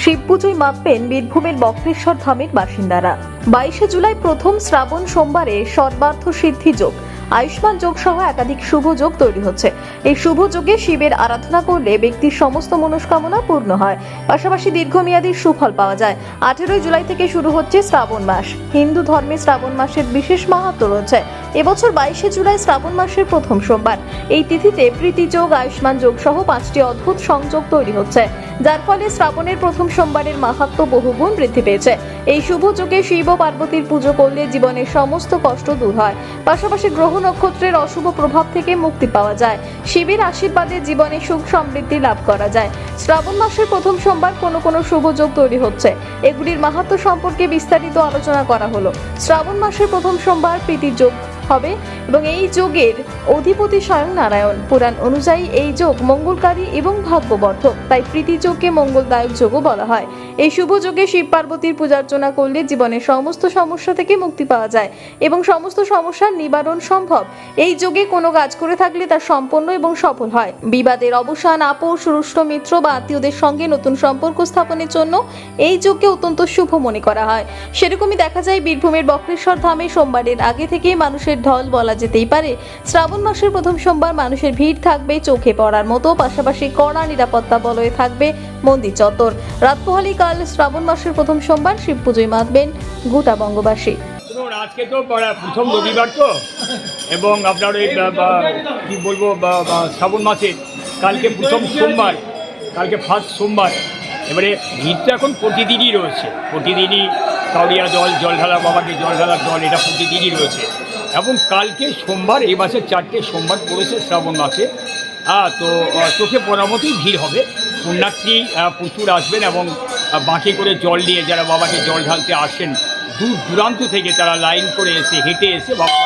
শিব পুজোয় মাতবেন বীরভূমের বক্রেশ্বর ধামের বাসিন্দারা। 22শে জুলাই প্রথম শ্রাবণ সোমবারে সর্বার্থ সিদ্ধি যোগ, আয়ুষ্মান যোগ সহ একাধিক শুভ যোগ তৈরি হচ্ছে। এই শুভ যোগে শিবের আরাধনা করলে ব্যক্তির সমস্ত মনস্কামনা পূর্ণ হয়, পাশাপাশি দীর্ঘমেয়াদী সুফল পাওয়া যায়। 18 জুলাই থেকে শুরু হচ্ছে শ্রাবণ মাস। হিন্দু ধর্মে শ্রাবণ মাসের বিশেষ মাহাত্ম্য রয়েছে। এবছর 22শে জুলাই শ্রাবণ মাসের প্রথম সোমবার। এই তিথিতে প্রীতি যোগ, আয়ুষ্মান যোগ সহ 5টি অদ্ভুত সংযোগ তৈরি হচ্ছে, যার ফলে শ্রাবণের প্রথম সোমবারের মাহাত্ম্য বহুগুণ বৃদ্ধি পেয়েছে। এই শুভ যোগে শিব ও পার্বতীর পুজো করলে জীবনের সমস্ত কষ্ট দূর হয়, পাশাপাশি গ্রহ নক্ষত্রের অশুভ প্রভাব থেকে মুক্তি পাওয়া যায়। শিবের আশীর্বাদে জীবনে সুখ সমৃদ্ধি লাভ করা যায়। শ্রাবণ মাসের প্রথম সোমবার কোনো শুভ যোগ তৈরি হচ্ছে, এগুলির মাহাত্ম্য সম্পর্কে বিস্তারিত আলোচনা করা হলো। শ্রাবণ মাসের প্রথম সোমবার প্রীতি যোগ হবে এবং এই যোগের অধিপতি স্বয়ং নারায়ণ। পুরাণ অনুযায়ী এই যোগ মঙ্গলকারী এবং ভাগ্যবর্ধক, তাই প্রীতি যোগকে মঙ্গলদায়ক যোগও বলা হয়। এই শুভ যোগে শিব পার্বতীর পূজার্চনা করলে জীবনের সমস্ত সমস্যা থেকে মুক্তি পাওয়া যায় এবং সমস্ত সমস্যার নিবারণ সম্ভব। এই যোগে কোনো কাজ করে থাকলে তা সম্পন্ন এবং সফল হয়। বিবাদের অবসান, আপোষ, রুষ্ট মিত্র বা আত্মীয়দের সঙ্গে নতুন সম্পর্ক স্থাপনের জন্য এই যোগকে অত্যন্ত শুভ মনে করা হয়। সেরকমই দেখা যায় বীরভূমের বক্রেশ্বর ধামে সোমবারের আগে থেকেই মানুষের ঢল বলা যেতেই পারে। শ্রাবণ মাসের প্রথম সোমবার মানুষের ভিড় থাকবে চোখে পড়ার মতো, পাশাপাশি কড়া নিরাপত্তা বলয়ে থাকবে মন্দির চত্বর। রাত পোহালি কাল শ্রাবণ মাসের প্রথম সোমবার শিব পুজোয় মাতবেন গোটা বঙ্গবাসী। আজকে তো প্রথম রবিবার তো, এবং আপনার ওই কী বলবো শ্রাবণ মাসে কালকে প্রথম সোমবার, কালকে ফার্স্ট সোমবার। এবারে ভিড়টা এখন প্রতিদিনই রয়েছে, প্রতিদিনই কাউরিয়া জল ঢালা, বাবাকে জল ঢালার জল, এটা প্রতিদিনই রয়েছে। এবং কালকে সোমবার, এই মাসে 4টে সোমবার পড়েছে শ্রাবণ মাসে। তো চোখে পড়ার মতোই ভিড় হবে। পুণ্যার্থী প্রচুর আসবেন এবং বাঁকে করে জল নিয়ে যারা বাবাকে জল ঢালতে আসেন, দূর দূরান্ত থেকে তারা লাইন করে এসে হেঁটে এসে বাবা